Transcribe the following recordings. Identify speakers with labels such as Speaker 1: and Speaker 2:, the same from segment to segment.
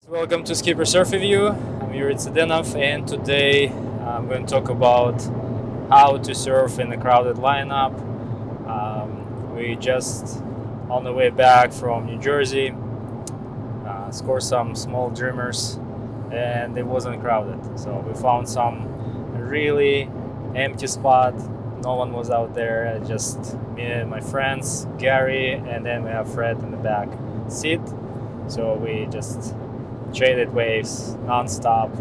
Speaker 1: Welcome to Skipper Surf Review. I'm Yury, and today I'm going to talk about how to surf in a crowded lineup. We just on the way back from New Jersey, scored some small dreamers, and it wasn't crowded. So we found some really empty spot. No one was out there, just me and my friends, Gary, and then we have Fred in the back seat. So we just traded waves non-stop.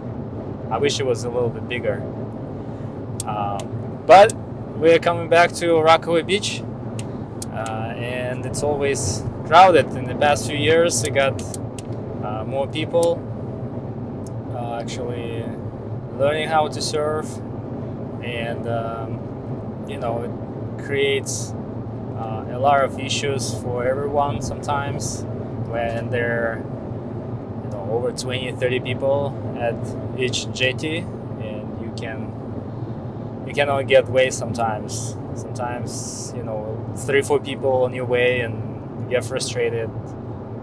Speaker 1: I wish it was a little bit bigger. But we're coming back to Rockaway Beach, and it's always crowded. In the past few years, we got more people actually learning how to surf, and it creates a lot of issues for everyone sometimes when they're over 20-30 people at each jetty, and you cannot get waves sometimes 3-4 people on your way, and you get frustrated,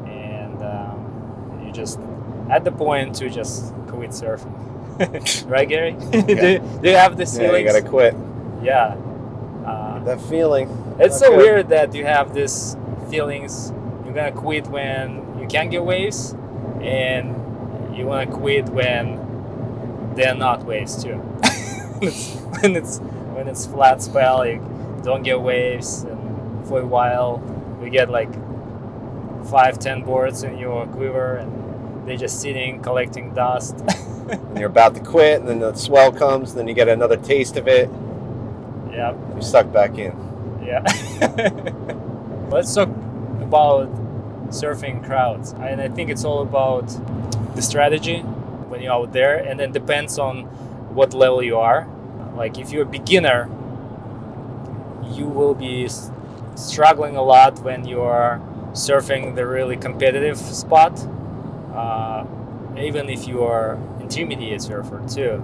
Speaker 1: and you just at the point to just quit surfing. Right, Gary?
Speaker 2: Yeah.
Speaker 1: do you have this feeling?
Speaker 2: You gotta quit.
Speaker 1: Yeah.
Speaker 2: That feeling.
Speaker 1: It's so weird that you have this feelings. You're gonna quit when you can't get waves, and you want to quit when they're not waves too. when it's flat spell, you don't get waves, and for a while we get like 5-10 boards in your quiver, and they're just sitting collecting dust.
Speaker 2: And you're about to quit, and then the swell comes, and then you get another taste of it.
Speaker 1: Yeah.
Speaker 2: You're sucked back in.
Speaker 1: Yeah. Let's talk about surfing crowds, and I think it's all about the strategy when you're out there, and then depends on what level you are. Like if you're a beginner, you will be struggling a lot when you are surfing the really competitive spot. Even if you are intermediate surfer too,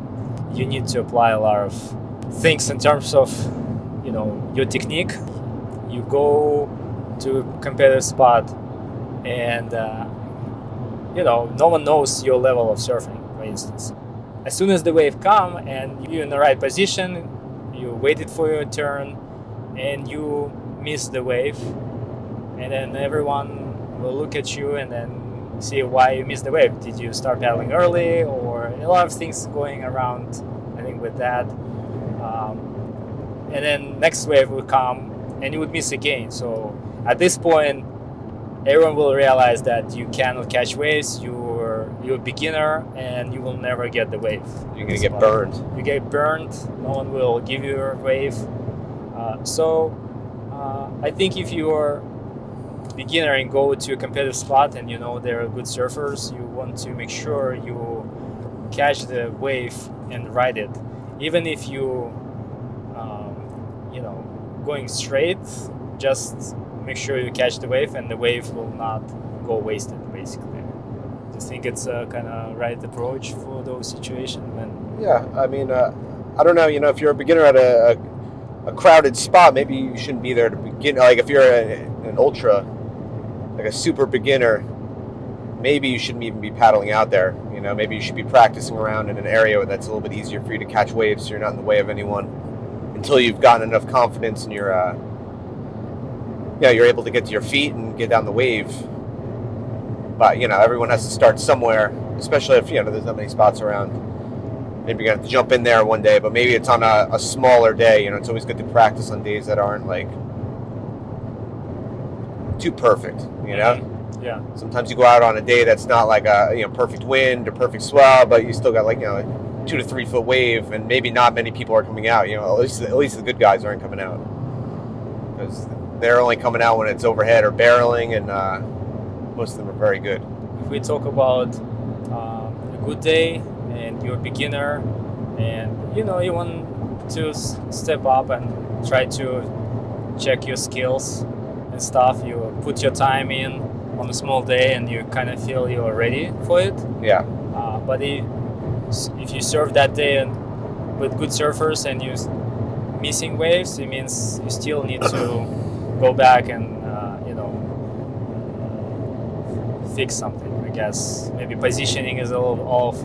Speaker 1: you need to apply a lot of things in terms of your technique. You go to a competitive spot, and no one knows your level of surfing. For instance, as soon as the wave come and you're in the right position, you waited for your turn and you miss the wave, and then everyone will look at you and then see why you missed the wave. Did you start paddling early, or a lot of things going around, I think, with that. And then next wave will come and you would miss again. So at this point, everyone will realize that you cannot catch waves. You're a beginner, and you will never get the wave.
Speaker 2: You're gonna get burned.
Speaker 1: You get burned. No one will give you a wave. I think if you're a beginner and go to a competitive spot, and there are good surfers, you want to make sure you catch the wave and ride it, even if you going straight. Just make sure you catch the wave, and the wave will not go wasted, basically. Do you think it's a kind of right approach for those situations?
Speaker 2: Yeah, I mean, I don't know. If you're a beginner at a crowded spot, maybe you shouldn't be there to begin. Like if you're an ultra, like a super beginner, maybe you shouldn't even be paddling out there. Maybe you should be practicing around in an area that's a little bit easier for you to catch waves, so you're not in the way of anyone, until you've gotten enough confidence and you're able to get to your feet and get down the wave. But everyone has to start somewhere, especially if there's not many spots around. Maybe you're gonna have to jump in there one day, but maybe it's on a smaller day. It's always good to practice on days that aren't like too perfect.
Speaker 1: Yeah.
Speaker 2: Sometimes you go out on a day that's not like a perfect wind or perfect swell, but you still got like a 2 to 3 foot wave, and maybe not many people are coming out. At least the good guys aren't coming out, because they're only coming out when it's overhead or barreling, and most of them are very good.
Speaker 1: If we talk about a good day and you're a beginner, and you want to step up and try to check your skills and stuff, you put your time in on a small day, and you kind of feel you're ready for it.
Speaker 2: Yeah.
Speaker 1: But if you surf that day and with good surfers and you're missing waves, it means you still need to go back and fix something, I guess maybe positioning is a little off.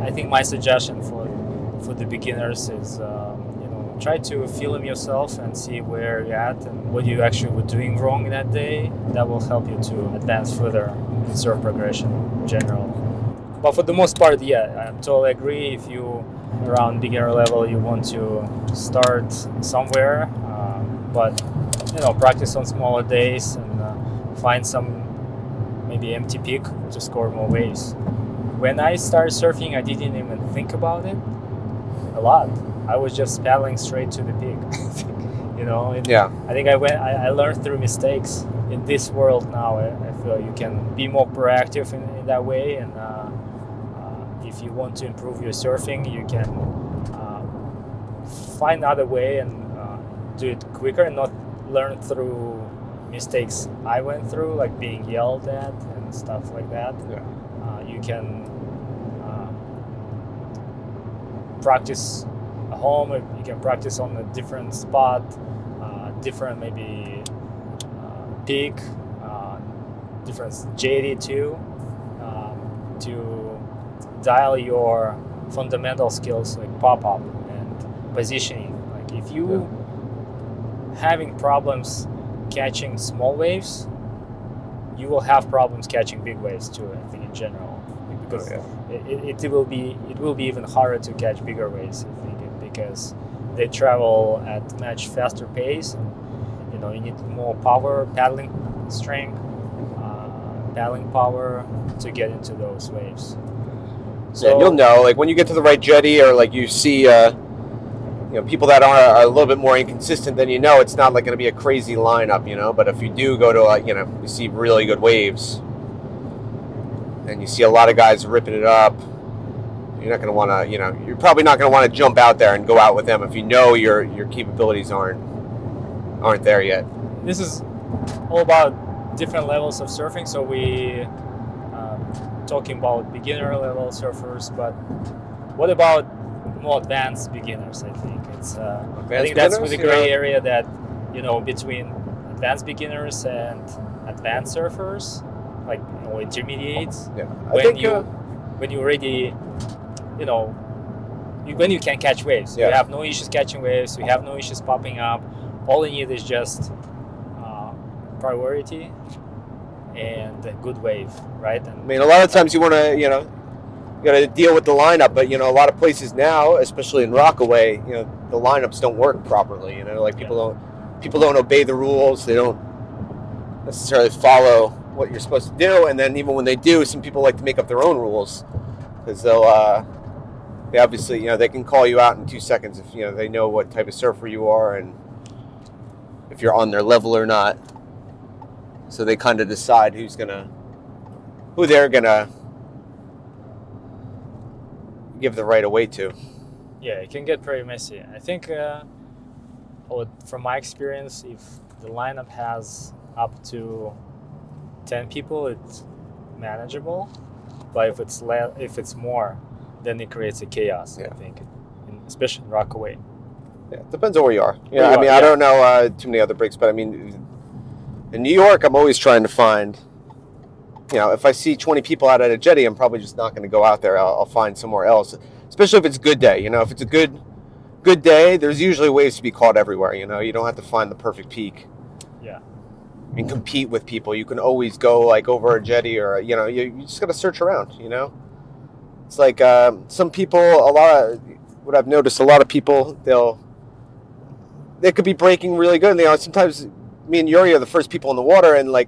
Speaker 1: I think my suggestion for the beginners is try to film yourself and see where you're at and what you actually were doing wrong that day. That will help you to advance further in surf progression in general. But for the most part, I totally agree. If you around beginner level, you want to start somewhere, but practice on smaller days and find some maybe empty peak to score more waves. When I started surfing, I didn't even think about it a lot. I was just paddling straight to the peak. I think I learned through mistakes. In this world now, I feel you can be more proactive in that way, and if you want to improve your surfing, you can find another way and do it quicker and not learn through mistakes I went through, like being yelled at and stuff like that. You can practice at home. You can practice on a different spot, different maybe peak, different jetty too, to dial your fundamental skills like pop-up and positioning. Like if you having problems catching small waves, you will have problems catching big waves too, I think, in general, because it will be even harder to catch bigger waves, I think, because they travel at much faster pace, and you need more power, paddling strength, paddling power to get into those waves. So
Speaker 2: you'll know, like when you get to the right jetty, or like you see people that are a little bit more inconsistent, then it's not like going to be a crazy lineup, but if you do go to you see really good waves and you see a lot of guys ripping it up, you're not going to want to, you're probably not going to want to jump out there and go out with them if your capabilities aren't there yet.
Speaker 1: This is all about different levels of surfing, so we talking about beginner level surfers, but what about more advanced beginners? I think that's the gray area that between advanced beginners and advanced surfers, like intermediates. When you already when you can catch waves, you have no issues catching waves, you have no issues popping up. All you need is just priority and a good wave, right? And
Speaker 2: a lot of times you want to you got to deal with the lineup, but a lot of places now, especially in Rockaway, the lineups don't work properly. People don't obey the rules. They don't necessarily follow what you're supposed to do, and then even when they do, some people like to make up their own rules, because they obviously they can call you out in 2 seconds if they know what type of surfer you are and if you're on their level or not. So they kind of decide who they're gonna give the right away to.
Speaker 1: It can get pretty messy. I think from my experience, if the lineup has up to 10 people, it's manageable, but if it's more, then it creates a chaos. I think, especially in Rockaway.
Speaker 2: It depends on where you are. I don't know too many other breaks, but in New York, I'm always trying to find, if I see 20 people out at a jetty, I'm probably just not going to go out there. I'll find somewhere else, especially if it's a good day. If it's a good day, there's usually ways to be caught everywhere. You don't have to find the perfect peak. And compete with people. You can always go like over a jetty, or you just got to search around. It's like some people, what I've noticed, a lot of people, they could be breaking really good. And, sometimes me and Yury are the first people in the water, and like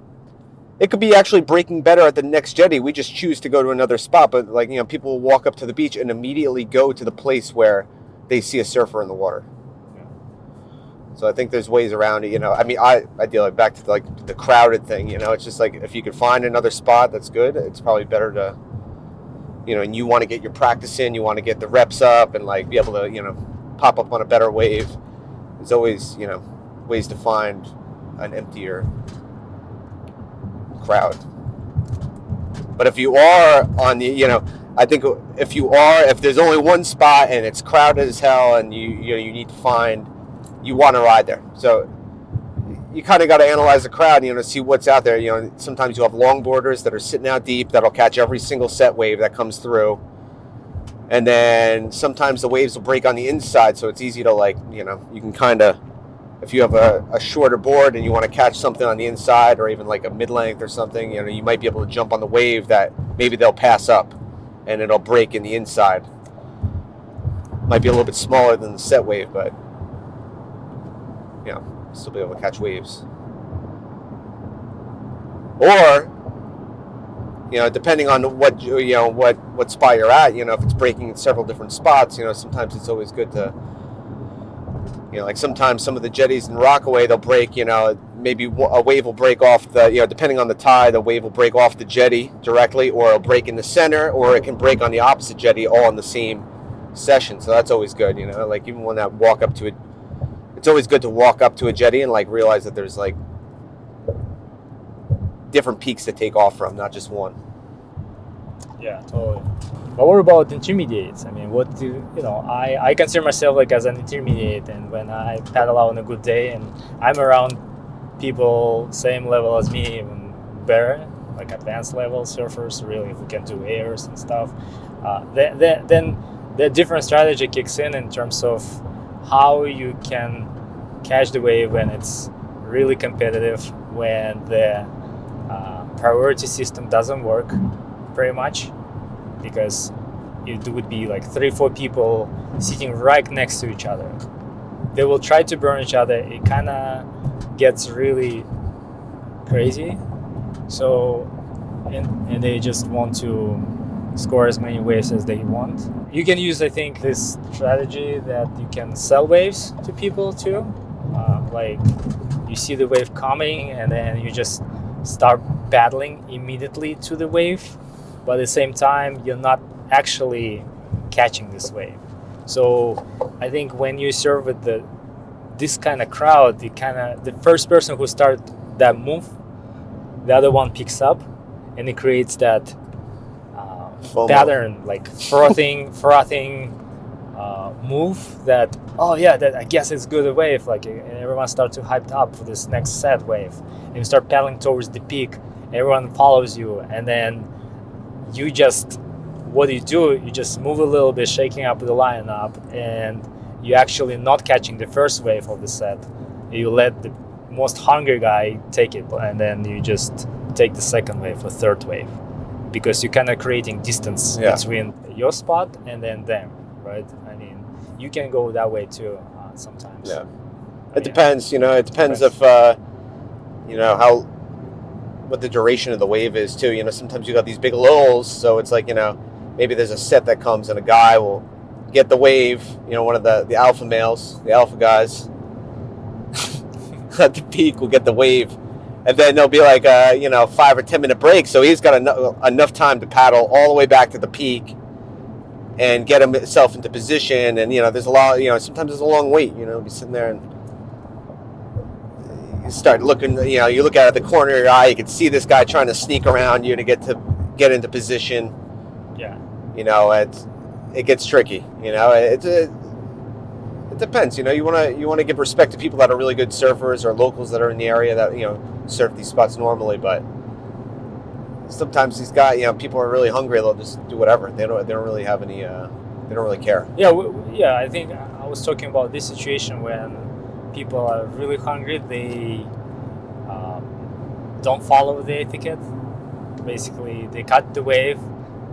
Speaker 2: it could be actually breaking better at the next jetty. We just choose to go to another spot, but people will walk up to the beach and immediately go to the place where they see a surfer in the water. So I think there's ways around it. I deal back to like the crowded thing. It's just like if you could find another spot that's good, it's probably better to, and you want to get your practice in, you want to get the reps up and like be able to, pop up on a better wave. There's always, ways to find an emptier crowd. But if you are on the, I think if there's only one spot and it's crowded as hell and you need to find, you want to ride there. So you kind of got to analyze the crowd, to see what's out there. Sometimes you have longboarders that are sitting out deep that'll catch every single set wave that comes through. And then sometimes the waves will break on the inside, so it's easy to you can kind of, if you have a shorter board and you want to catch something on the inside or even like a mid-length or something, you might be able to jump on the wave that maybe they'll pass up and it'll break in the inside. Might be a little bit smaller than the set wave, but still be able to catch waves. Or, depending on what spot you're at, if it's breaking in several different spots, sometimes it's always good to, like sometimes some of the jetties in Rockaway, they'll break, maybe a wave will break off the, depending on the tide, the wave will break off the jetty directly, or it'll break in the center, or it can break on the opposite jetty all in the same session. So that's always good, like even when I walk up to it, it's always good to walk up to a jetty and realize that there's different peaks to take off from, not just one.
Speaker 1: Yeah, totally. But what about intermediates? I mean, what do I consider myself as an intermediate, and when I paddle out on a good day and I'm around people same level as me, even better, like advanced level surfers, really, who can do airs and stuff, then the different strategy kicks in terms of how you can catch the wave when it's really competitive, when the priority system doesn't work very much, because it would be 3-4 people sitting right next to each other. They will try to burn each other. It kind of gets really crazy. So, and they just want to score as many waves as they want. You can use, I think, this strategy that you can sell waves to people too. You see the wave coming and then you just start paddling immediately to the wave, but at the same time you're not actually catching this wave. So I think when you serve with this kind of crowd, the first person who starts that move, the other one picks up, and it creates that pattern, frothing move that, that I guess it's good wave, and everyone starts to hype up for this next set wave, and you start paddling towards the peak, everyone follows you, and then what do? You just move a little bit, shaking up the line up, and you actually not catching the first wave of the set. You let the most hungry guy take it, and then you just take the second wave or third wave, because you're kind of creating distance between your spot and then them, right? I mean, you can go that way too sometimes.
Speaker 2: Yeah, it depends. It depends if what the duration of the wave is too. Sometimes you got these big lulls, so it's maybe there's a set that comes and a guy will get the wave. One of the alpha males, the alpha guys at the peak will get the wave, and then there'll be 5 or 10 minute break. So he's got enough time to paddle all the way back to the peak and get himself into position. And there's a lot. Sometimes there's a long wait. Be sitting there and you start looking. You look out at the corner of your eye. You can see this guy trying to sneak around you to get into position.
Speaker 1: Yeah.
Speaker 2: It gets tricky. It depends. You want to give respect to people that are really good surfers or locals that are in the area that surf these spots normally. But sometimes these guys, people are really hungry. They'll just do whatever. They don't really have any. They don't really care.
Speaker 1: Yeah. I think I was talking about this situation when people are really hungry. They don't follow the etiquette. Basically, they cut the wave,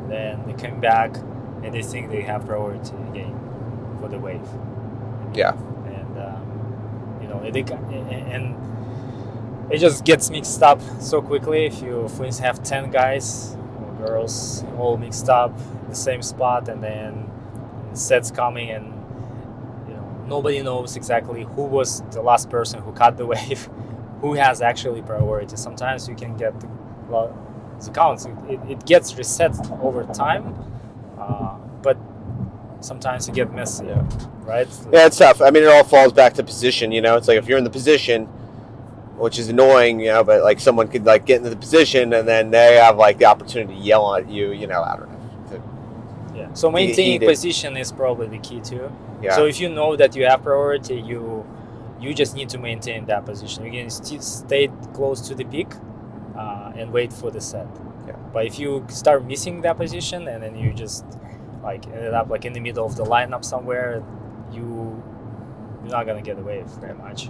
Speaker 1: then they come back, and they think they have priority again for the wave.
Speaker 2: Yeah.
Speaker 1: And it just gets mixed up so quickly. If you, for instance, have 10 guys or girls all mixed up in the same spot, and then sets coming, and nobody knows exactly who was the last person who cut the wave, who has actually priority. Sometimes you can get the counts. It gets reset over time, but sometimes you get messy, right?
Speaker 2: Yeah, it's tough. I mean, it all falls back to position. It's if you're in the position, which is annoying, but someone could get into the position and then they have the opportunity to yell at you. I don't know.
Speaker 1: Yeah. So maintaining position is probably the key too.
Speaker 2: Yeah.
Speaker 1: So if you know that you have priority, you you just need to maintain that position. You can stay close to the peak and wait for the set.
Speaker 2: Yeah.
Speaker 1: But if you start missing that position and then you just like ended up like in the middle of the lineup somewhere, you're not gonna get a wave very much.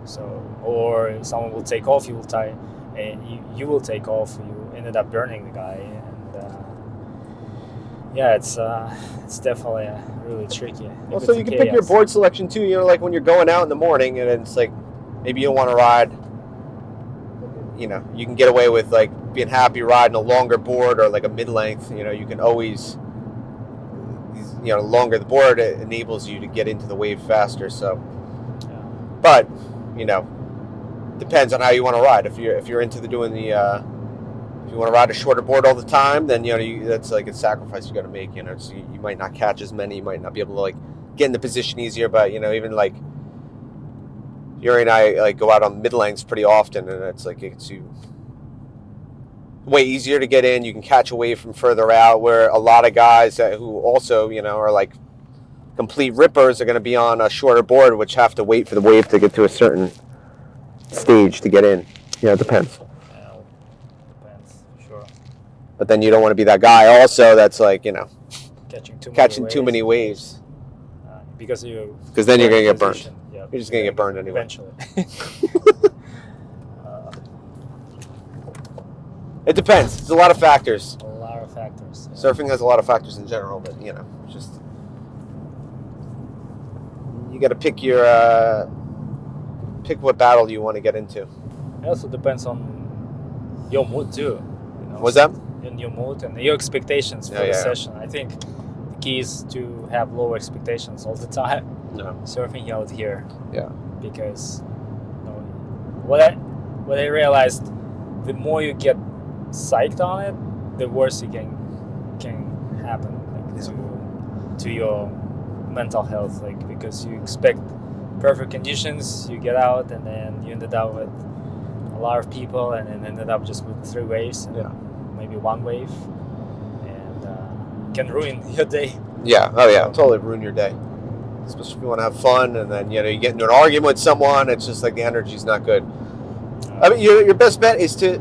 Speaker 1: So, or someone will take off, you will take off, you ended up burning the guy, and it's definitely really tricky.
Speaker 2: Also, you can pick your board selection too. You know, like when you're going out in the morning, and it's like maybe you don't want to ride. You know, you can get away with like being happy riding a longer board or like a mid-length. You know, you can always, you know, longer the board, it enables you to get into the wave faster. So, but you know, depends on how you want to ride. If you're into doing the if you want to ride a shorter board all the time, then you know that's like a sacrifice you got to make. You know, so you might not catch as many, you might not be able to like get in the position easier. But you know, even like Yury and I like go out on mid lengths pretty often, and it's like it's way easier to get in. You can catch a wave from further out, where a lot of guys who also, you know, are like complete rippers are going to be on a shorter board, which have to wait for the wave to get to a certain stage to get in. Yeah, it depends.
Speaker 1: Yeah, depends, sure.
Speaker 2: But then you don't want to be that guy also that's like, you know,
Speaker 1: catching
Speaker 2: too many waves.
Speaker 1: Because then
Speaker 2: you're going to get burned.
Speaker 1: Yep.
Speaker 2: You're just going to get burned anyway.
Speaker 1: Eventually.
Speaker 2: It depends. There's a lot of factors.
Speaker 1: A lot of factors. Yeah.
Speaker 2: Surfing has a lot of factors in general, but you know, just you got to pick what battle you want to get into.
Speaker 1: It also depends on your mood too. You know,
Speaker 2: what's that?
Speaker 1: In your mood and your expectations for the session. I think the key is to have low expectations all the time.
Speaker 2: No.
Speaker 1: Surfing out here.
Speaker 2: Yeah.
Speaker 1: Because you know, what I realized, the more you get psyched on it, the worse it can happen, like, to your mental health, like, because you expect perfect conditions, you get out and then you ended up with a lot of people and then ended up just with 3 waves and maybe 1 wave, and can ruin your day.
Speaker 2: Yeah. Oh yeah, totally ruin your day, especially if you want to have fun, and then you know you get into an argument with someone. It's just like the energy's not good. I mean, your best bet is to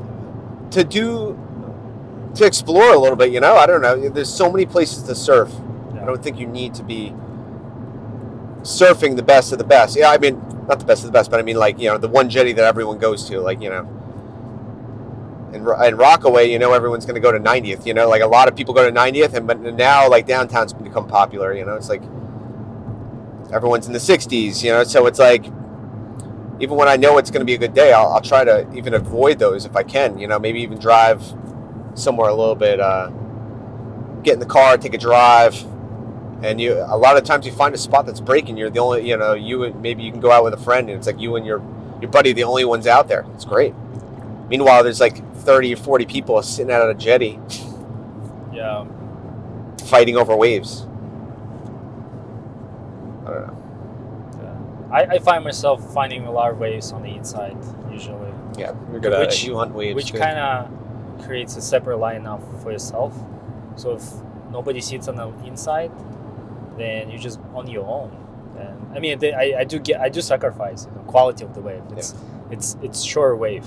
Speaker 2: explore a little bit, you know. I don't know. There's so many places to surf. Yeah. I don't think you need to be surfing the best of the best. Yeah, I mean, not the best of the best, but I mean, like, you know, the one jetty that everyone goes to, like, you know, in Rockaway, you know, everyone's going to go to 90th, you know, like a lot of people go to 90th, but now like downtown's become popular, you know. It's like everyone's in the 60s, you know, so it's like, even when I know it's going to be a good day, I'll try to even avoid those if I can, you know, maybe even drive somewhere a little bit, get in the car, take a drive, and a lot of times you find a spot that's breaking. You're the only, you know, maybe you can go out with a friend and it's like you and your buddy, the only ones out there. It's great. Meanwhile, there's like 30 or 40 people sitting out on a jetty.
Speaker 1: Yeah.
Speaker 2: Fighting over waves. I don't know.
Speaker 1: I find myself finding a lot of waves on the inside usually.
Speaker 2: Yeah, you're good at it. You hunt waves.
Speaker 1: Which kind of creates a separate lineup for yourself. So if nobody sits on the inside, then you're just on your own. And I mean, I do sacrifice the quality of the wave. It's short wave,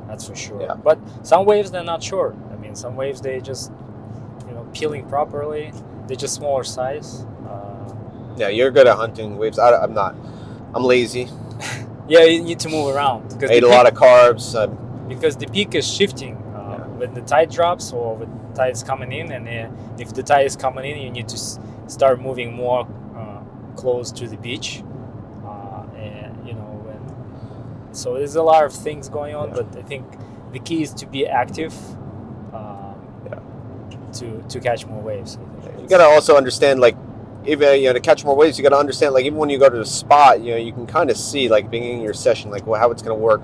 Speaker 1: that's for sure.
Speaker 2: Yeah.
Speaker 1: But some waves, they're not short. I mean, some waves, they just, you know, peeling properly. They're just smaller size.
Speaker 2: Yeah, you're good at hunting waves. I'm not. I'm lazy.
Speaker 1: Yeah, you need to move around.
Speaker 2: I ate a lot of carbs.
Speaker 1: Because the peak is shifting when the tide drops or when the tide is coming in. And if the tide is coming in, you need to start moving more close to the beach. And, you know, so there's a lot of things going on. But I think the key is to be active to catch more waves.
Speaker 2: You got to also understand, like, even, you know, to catch more waves, you got to understand, like, even when you go to the spot, you know, you can kind of see, like, beginning your session, like, how it's going to work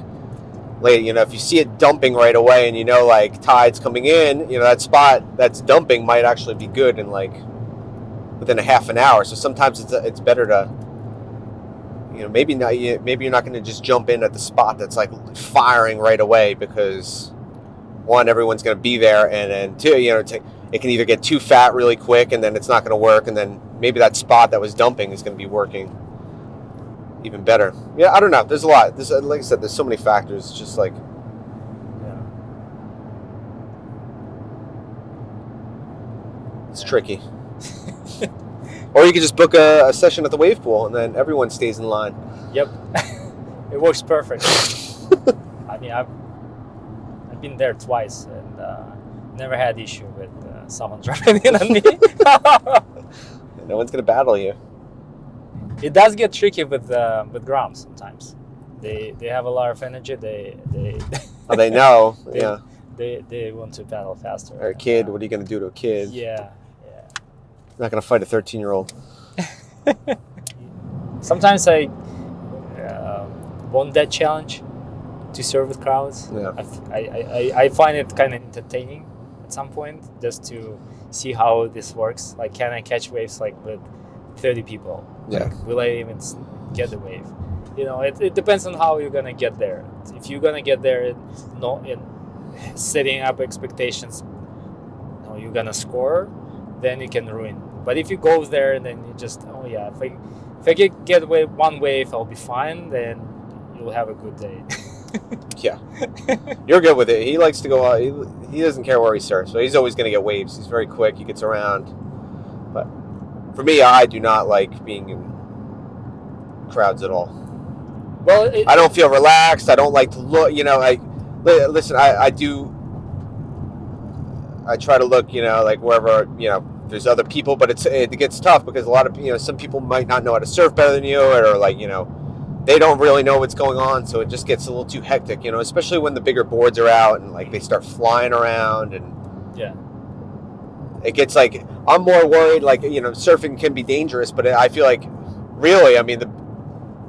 Speaker 2: later. You know, if you see it dumping right away and you know, like, tide's coming in, you know, that spot that's dumping might actually be good in, like, within a half an hour. So sometimes it's better to, you know, maybe you're not going to just jump in at the spot that's, like, firing right away because, one, everyone's going to be there, and then two, you know, it can either get too fat really quick and then it's not going to work, and then maybe that spot that was dumping is going to be working. even better. Yeah, I don't know. There's a lot. Like I said, there's so many factors. It's just like, it's tricky. Or you could just book a session at the wave pool, and then everyone stays in line.
Speaker 1: Yep, it works perfect. I mean, I've been there twice and never had issue with someone dropping in on me.
Speaker 2: No one's gonna battle you.
Speaker 1: It does get tricky with grounds sometimes. They have a lot of energy. They
Speaker 2: Oh, they know.
Speaker 1: They want to paddle faster.
Speaker 2: Or a kid. What are you gonna do to a kid?
Speaker 1: Yeah.
Speaker 2: Not gonna fight a 13-year-old.
Speaker 1: Sometimes I want that challenge to serve with crowds.
Speaker 2: Yeah.
Speaker 1: I find it kind of entertaining at some point, just to see how this works. Like, can I catch waves like with 30 people?
Speaker 2: Yeah.
Speaker 1: Like, will I even get the wave? You know, it depends on how you're gonna get there. If you're gonna get there in setting up expectations, you're gonna score, then you can ruin. But if you go there and then you just, if I get one wave, I'll be fine. Then you'll have a good day.
Speaker 2: Yeah, you're good with it. He likes to go out. He doesn't care where he starts, so he's always going to get waves. He's very quick. He gets around. But for me, I do not like being in crowds at all.
Speaker 1: Well,
Speaker 2: I don't feel relaxed. I don't like to look. Listen. I do. I try to look. Like wherever there's other people, but it gets tough because a lot of some people might not know how to surf better than you, or like they don't really know what's going on, so it just gets a little too hectic, especially when the bigger boards are out and like they start flying around, and it gets like, I'm more worried, like surfing can be dangerous, but I feel like really, I mean, the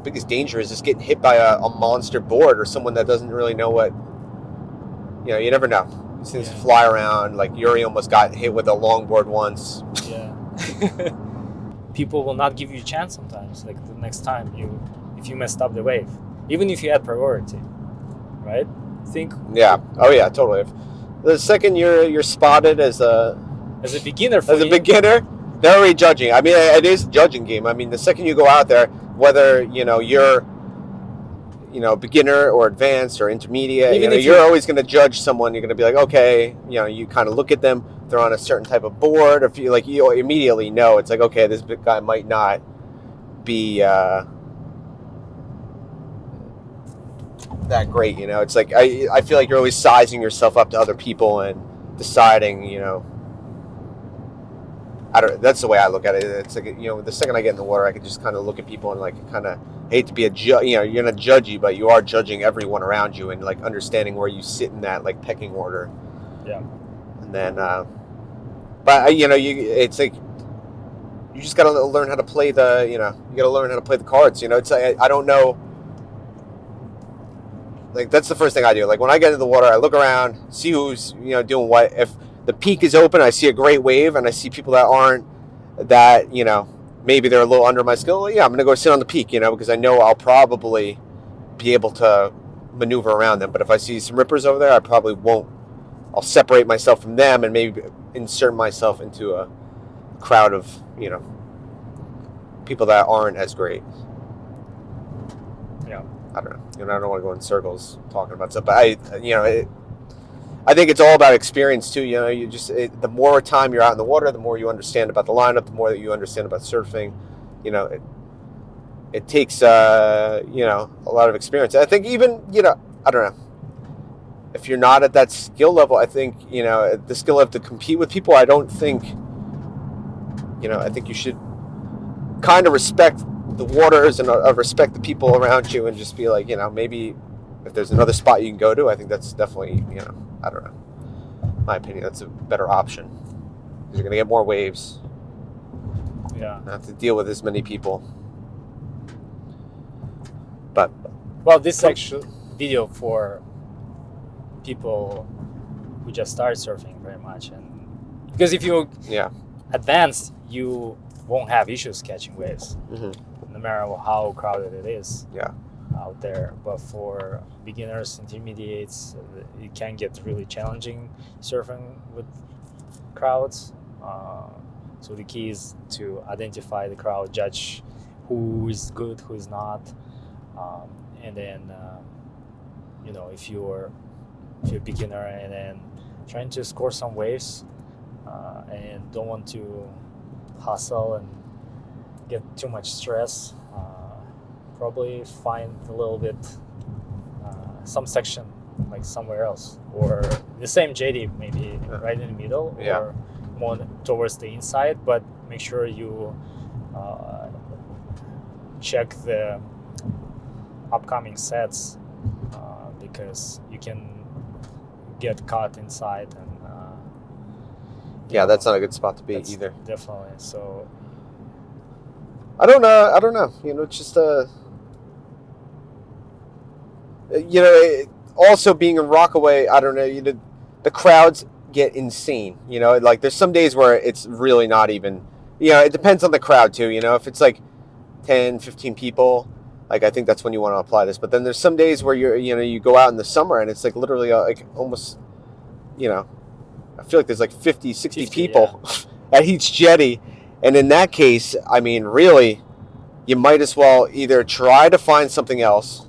Speaker 2: biggest danger is just getting hit by a monster board or someone that doesn't really know what, you never know. These things fly around. Like Yury almost got hit with a longboard once.
Speaker 1: Yeah. People will not give you a chance sometimes. Like the next time if you messed up the wave, even if you had priority, right?
Speaker 2: Yeah. Oh yeah, totally. If the second you're spotted as a
Speaker 1: beginner,
Speaker 2: beginner, they're already judging. I mean, it is a judging game. I mean, the second you go out there, whether you're beginner or advanced or intermediate,
Speaker 1: even if
Speaker 2: you're always going to judge someone. You're going to be like, okay, you kind of look at them, they're on a certain type of board, or if you immediately know, it's like, okay, this guy might not be that great. It's like, I feel like you're always sizing yourself up to other people and deciding, that's the way I look at it. It's like, the second I get in the water, I can just kind of look at people and like kind of hate to be a judge. You're not judgy, but you are judging everyone around you and like understanding where you sit in that like pecking order.
Speaker 1: Yeah.
Speaker 2: And then, but it's like you just got to learn how to play the. You got to learn how to play the cards. It's like I don't know. Like that's the first thing I do. Like when I get into the water, I look around, see who's doing what. If the peak is open, I see a great wave, and I see people that aren't that, maybe they're a little under my skill. Yeah, I'm going to go sit on the peak, because I know I'll probably be able to maneuver around them. But if I see some rippers over there, I probably won't. I'll separate myself from them and maybe insert myself into a crowd of, people that aren't as great.
Speaker 1: Yeah.
Speaker 2: I don't know. I don't want to go in circles talking about stuff, but I think it's all about experience too. The more time you're out in the water, the more you understand about the lineup, the more that you understand about surfing. It takes a lot of experience. I think even I don't know, if you're not at that skill level, I think the skill level to compete with people. I don't think I think you should kind of respect the waters and respect the people around you and just be like maybe if there's another spot you can go to, I think that's definitely I don't know. In my opinion, that's a better option. Because you're going to get more waves.
Speaker 1: Yeah.
Speaker 2: Not have to deal with as many people. But
Speaker 1: this actual video for people who just start surfing very much, and because if you advance, you won't have issues catching waves, no matter how crowded it is.
Speaker 2: Yeah.
Speaker 1: Out there, but for beginners, intermediates, it can get really challenging surfing with crowds. So the key is to identify the crowd, judge who is good, who is not, and then if you're a beginner, and then trying to score some waves, and don't want to hustle and get too much stress. Probably find a little bit some section like somewhere else, or the same JD maybe right in the middle, or more towards the inside, but make sure you check the upcoming sets, because you can get caught inside, and
Speaker 2: that's not a good spot to be either.
Speaker 1: Definitely. So
Speaker 2: I don't know. It's just also being in Rockaway, I don't know. The crowds get insane. Like there's some days where it's really not even. It depends on the crowd too. If it's like 10, 15 people, like I think that's when you want to apply this. But then there's some days where you go out in the summer and it's like literally like almost, I feel like there's like 50, 60 people at each jetty. And in that case, I mean, really, you might as well either try to find something else,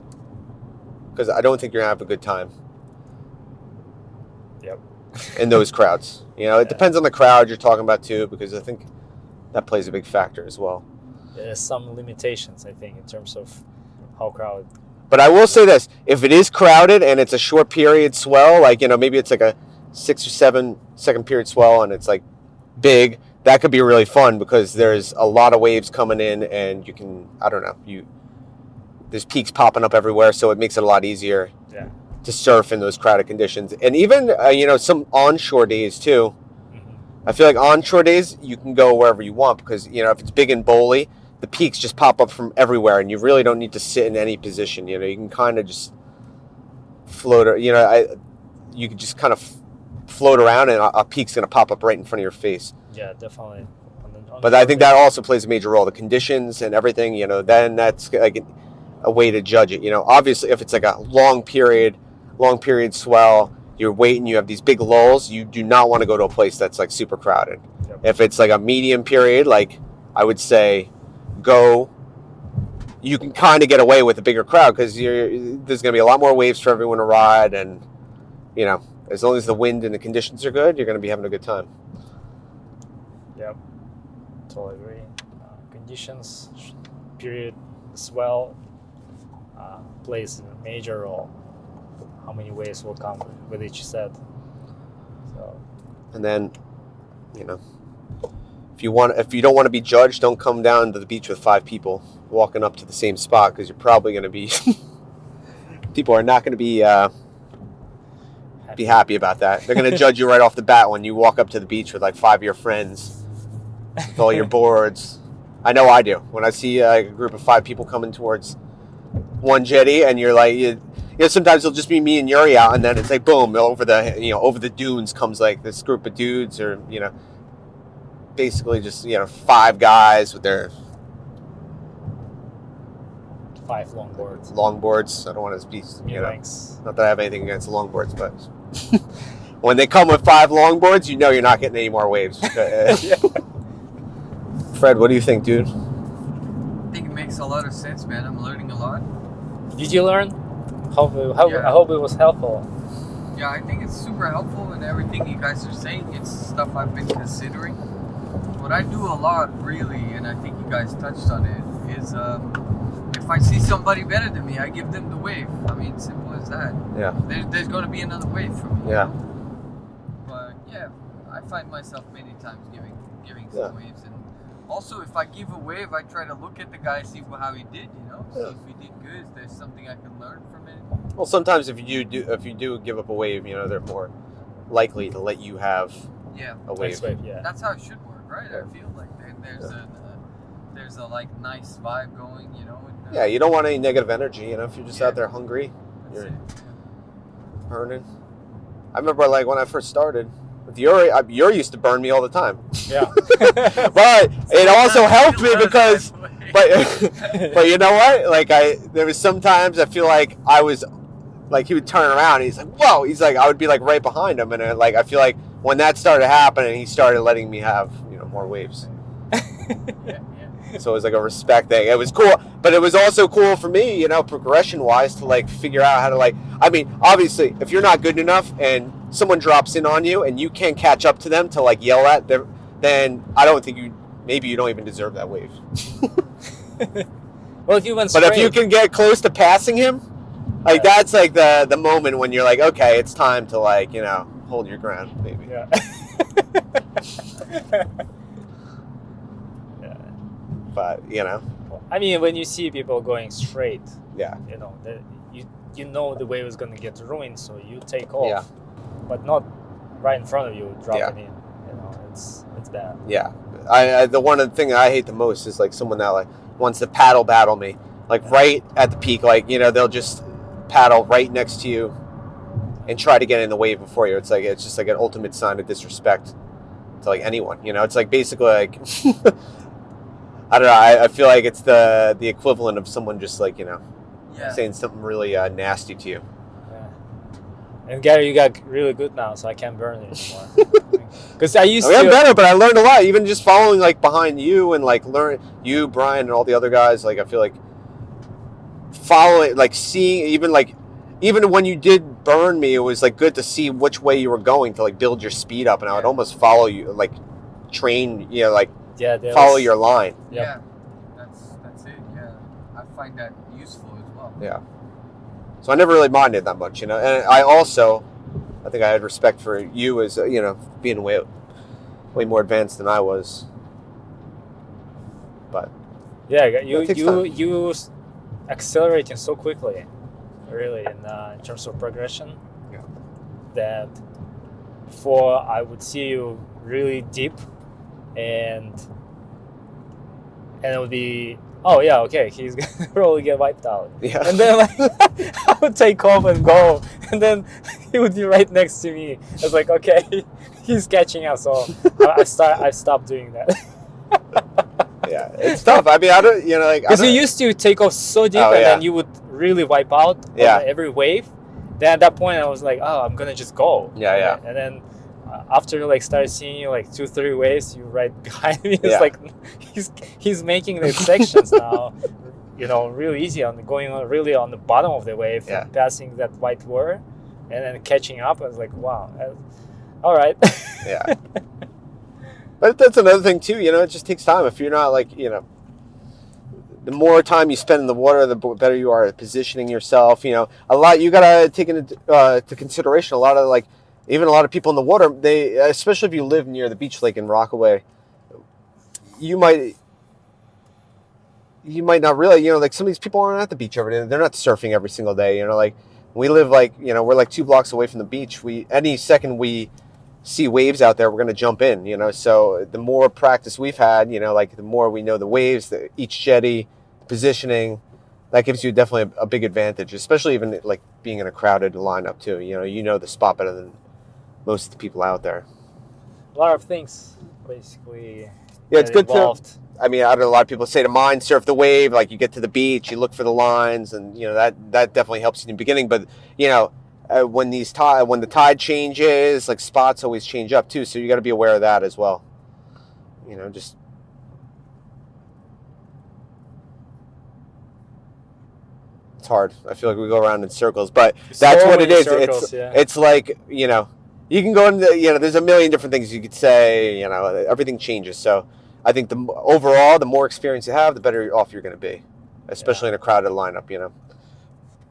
Speaker 2: because I don't think you're going to have a good time.
Speaker 1: Yep.
Speaker 2: In those crowds. It depends on the crowd you're talking about too, because I think that plays a big factor as well.
Speaker 1: There's some limitations, I think, in terms of how crowded.
Speaker 2: But I will say this, if it is crowded and it's a short period swell, like, maybe it's like a 6 or 7 second period swell and it's like big, that could be really fun because there's a lot of waves coming in and you can, I don't know, there's peaks popping up everywhere, so it makes it a lot easier to surf in those crowded conditions. And even, some onshore days too. Mm-hmm. I feel like onshore days, you can go wherever you want because, if it's big and bowly, the peaks just pop up from everywhere and you really don't need to sit in any position. You can kind of just float, you can just kind of float around and a peak's going to pop up right in front of your face.
Speaker 1: Yeah, definitely.
Speaker 2: But I think that also plays a major role. The conditions and everything, then that's like a way to judge it. Obviously, if it's like a long period swell, you're waiting, you have these big lulls, you do not want to go to a place that's like super crowded. Yep. If it's like a medium period, like I would say you can kind of get away with a bigger crowd because there's going to be a lot more waves for everyone to ride, and as long as the wind and the conditions are good, you're going to be having a good time.
Speaker 1: Yep, totally agree. Conditions, period, swell plays a major role. How many waves will come with each set? So,
Speaker 2: and then, if you don't want to be judged, don't come down to the beach with 5 people walking up to the same spot because you're probably going to be. People are not going to be happy about that. They're going to judge you right off the bat when you walk up to the beach with like 5 of your friends with all your boards. I know I do. When I see a group of 5 people coming towards one jetty, and you're like, sometimes it'll just be me and Yury out, and then it's like boom, over the dunes comes like this group of dudes, or basically just 5 guys with their
Speaker 1: 5 longboards.
Speaker 2: Longboards. I don't want to be not that I have anything against longboards, but when they come with 5 longboards, you're not getting any more waves. Fred, what do you think, dude?
Speaker 3: I think it makes a lot of sense, man. I'm learning a lot.
Speaker 1: Did you learn? I hope it was helpful.
Speaker 3: Yeah, I think it's super helpful, and everything you guys are saying, it's stuff I've been considering. What I do a lot, really, and I think you guys touched on it, is if I see somebody better than me, I give them the wave. I mean, simple as that.
Speaker 2: Yeah.
Speaker 3: There's going to be another wave for me.
Speaker 2: Yeah.
Speaker 3: But yeah, I find myself many times giving some waves, and also if I give a wave, I try to look at the guy, see how he did. See if he did good. Is there something I can learn from it?
Speaker 2: Well, sometimes if you do give up a wave, they're more likely to let you have a wave.
Speaker 3: That's how it should work, right? Yeah. I feel like there's a like nice vibe going,
Speaker 2: you don't want any negative energy. If you're just out there hungry, you're burning. I remember like when I first started with Yury used to burn me all the time.
Speaker 1: Yeah.
Speaker 2: But it also helped me because. But you know what? Like there was sometimes I feel like I was like he would turn around and he's like, whoa, he's like I would be like right behind him, and I feel like when that started happening, he started letting me have more waves.
Speaker 3: Yeah.
Speaker 2: So it was like a respect thing. It was cool, but it was also cool for me, you know, progression-wise, to like figure out how to like. I mean, obviously, if you're not good enough and someone drops in on you and you can't catch up to them to like yell at them, then I don't think maybe you don't even deserve that wave.
Speaker 1: Well, if you went
Speaker 2: But
Speaker 1: straight,
Speaker 2: if you can get close to passing him, like that's like the moment when you're like, okay, it's time to like, you know, hold your ground, maybe.
Speaker 1: yeah. Yeah.
Speaker 2: But you know,
Speaker 1: I mean, when you see people going straight,
Speaker 2: yeah,
Speaker 1: you know, you know the wave is gonna get ruined, so you take off.
Speaker 2: Yeah.
Speaker 1: But not right in front of you, dropping
Speaker 2: Yeah.
Speaker 1: in. You know, it's bad.
Speaker 2: yeah. The one of the thing I hate the most is like someone that like wants to paddle battle me, like right at the peak, like you know they'll just paddle right next to you and try to get in the wave before you. It's just like an ultimate sign of disrespect to like anyone. You know, it's like basically like I don't know. I feel like it's the equivalent of someone just like you know saying something really nasty to you.
Speaker 1: Yeah. And Gary, you got really good now, so I can't burn it anymore. Because I used
Speaker 2: I'm
Speaker 1: to.
Speaker 2: better, but I learned a lot. Even just following like behind you and like learn you, Brian, and all the other guys. Like I feel like following, like seeing, even when you did burn me, it was like good to see which way you were going to like build your speed up, and I would almost follow you, like train, you know, like follow your line.
Speaker 3: Yeah, that's it. Yeah, I find that useful as well.
Speaker 2: Yeah. So I never really minded that much, you know. And I think I had respect for you as you know being way more advanced than I was. But
Speaker 1: Yeah,
Speaker 2: it takes time.
Speaker 1: you accelerating so quickly, really, in terms of progression.
Speaker 2: Yeah.
Speaker 1: That before I would see you really deep, and it would be, oh yeah, okay, he's gonna probably get wiped out.
Speaker 2: Yeah.
Speaker 1: And then like I would take off and go, and then he would be right next to me. I was like, okay, he's catching up, so I stopped doing that.
Speaker 2: Yeah, it's tough. I mean, I don't, you know, like
Speaker 1: Because you used to take off so deep,
Speaker 2: Oh,
Speaker 1: and
Speaker 2: yeah.
Speaker 1: then you would really wipe out on every wave. Then at that point, I was like, oh, I'm gonna just go.
Speaker 2: Yeah.
Speaker 1: And then after like started seeing you like 2-3 waves, you right behind me. It's
Speaker 2: Yeah.
Speaker 1: like he's making the sections now, you know, really easy on going on really on the bottom of the wave,
Speaker 2: Yeah.
Speaker 1: passing that white lure, and then catching up. I was like, wow, all right.
Speaker 2: Yeah. But that's another thing too, you know, it just takes time. If you're not like, you know, the more time you spend in the water, the better you are at positioning yourself, you know. You gotta take into consideration a lot of like, even a lot of people in the water, they, especially if you live near the beach, like in Rockaway, you might not really, you know, like some of these people aren't at the beach every day. They're not surfing every single day, you know, like we live like, you know, we're like 2 blocks away from the beach. Any second we see waves out there, we're going to jump in, you know. So the more practice we've had, you know, like the more we know the waves, each jetty, positioning, that gives you definitely a big advantage, especially even like being in a crowded lineup too. You know the spot better than most of the people out there.
Speaker 1: A lot of things basically.
Speaker 2: Yeah, it's good
Speaker 1: involved.
Speaker 2: I mean, I know a lot of people say to mind surf the wave, like you get to the beach, you look for the lines, and you know that definitely helps you in the beginning. But you know, when the tide changes, like spots always change up too, so you got to be aware of that as well. You know, just it's hard. I feel like we go around in circles, but that's
Speaker 1: So
Speaker 2: what it
Speaker 1: many
Speaker 2: is.
Speaker 1: circles, yeah.
Speaker 2: It's like, you know, you can go into, you know, there's a million different things you could say. You know, everything changes. So I think overall, the more experience you have, the better off you're going to be, especially in a crowded lineup. You know,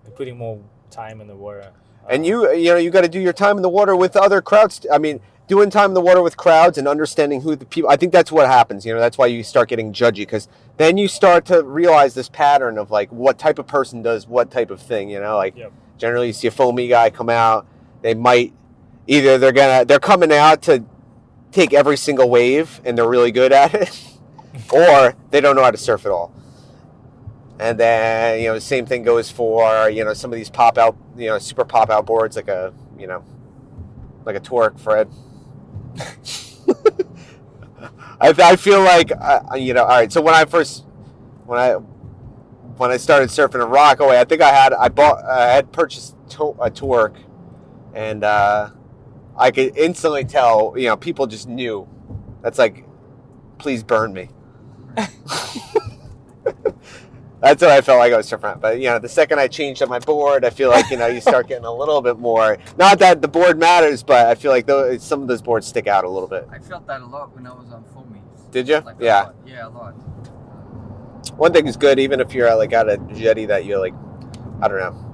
Speaker 1: You're putting more time in the water.
Speaker 2: and you know, you got to do your time in the water with other crowds. I mean, doing time in the water with crowds and understanding who the people. I think that's what happens. You know, that's why you start getting judgy, because then you start to realize this pattern of like what type of person does what type of thing. You know, like generally you see a foamy guy come out. They might either they're coming out to take every single wave and they're really good at it, or they don't know how to surf at all. And then, you know, the same thing goes for, you know, some of these pop out, you know, super pop out boards, like a, you know, like a Torque Fred. I feel like, you know, all right. So when I started surfing in Rockaway, I think I had purchased a Torque, and I could instantly tell, you know, people just knew. That's like, please burn me. That's what I felt like I was surfing at. But, the second I changed up my board, I feel like, you start getting a little bit more. Not that the board matters, but I feel like some of those boards stick out a little bit.
Speaker 3: I felt that a lot when I was on foamies.
Speaker 2: Did you?
Speaker 3: Like
Speaker 2: Yeah.
Speaker 3: A lot. Yeah, a lot.
Speaker 2: One thing is good, even if you're like at a jetty that you're like, I don't know.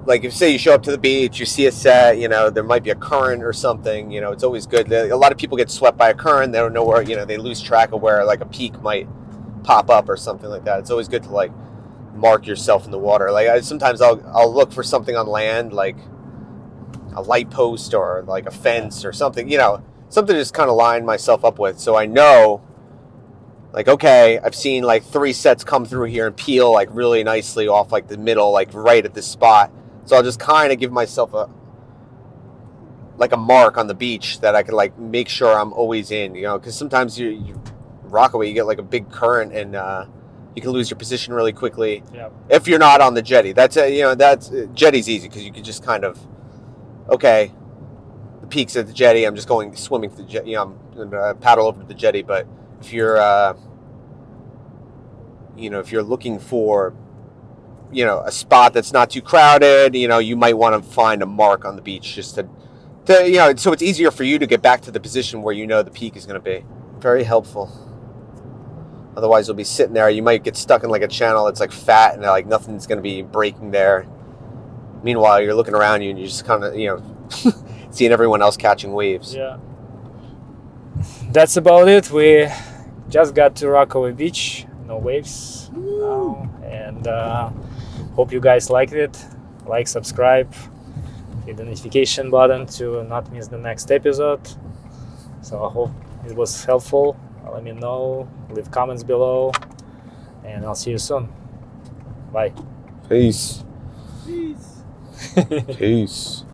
Speaker 2: Like if say you show up to the beach, you see a set, there might be a current or something, it's always good. A lot of people get swept by a current. They don't know where, they lose track of where like a peak might pop up or something like that. It's always good to like mark yourself in the water. Like sometimes I'll look for something on land, like a light post or like a fence or something, something to just kind of line myself up with. So I know like, okay, I've seen like 3 sets come through here and peel like really nicely off like the middle, like right at this spot. So I'll just kind of give myself a mark on the beach that I can like make sure I'm always in, because sometimes you Rockaway, you get like a big current and you can lose your position really quickly.
Speaker 1: Yeah.
Speaker 2: If you're not on the jetty. That's jetty's easy because you can just kind of, okay, the peak's at the jetty. I'm just going swimming to the jetty. I'm going to paddle over to the jetty. But if you're, if you're looking for, a spot that's not too crowded, you might want to find a mark on the beach just to so it's easier for you to get back to the position where the peak is going to be. Very helpful. Otherwise, you'll be sitting there. You might get stuck in like a channel that's like fat and like nothing's going to be breaking there. Meanwhile, you're looking around you and you're just kind of, seeing everyone else catching waves.
Speaker 1: Yeah. That's about it. We just got to Rockaway Beach. No waves now. And hope you guys liked it. Like, subscribe, hit the notification button to not miss the next episode. So I hope it was helpful. Let me know, leave comments below, and I'll see you soon. Bye.
Speaker 2: Peace.
Speaker 3: Peace.
Speaker 2: Peace.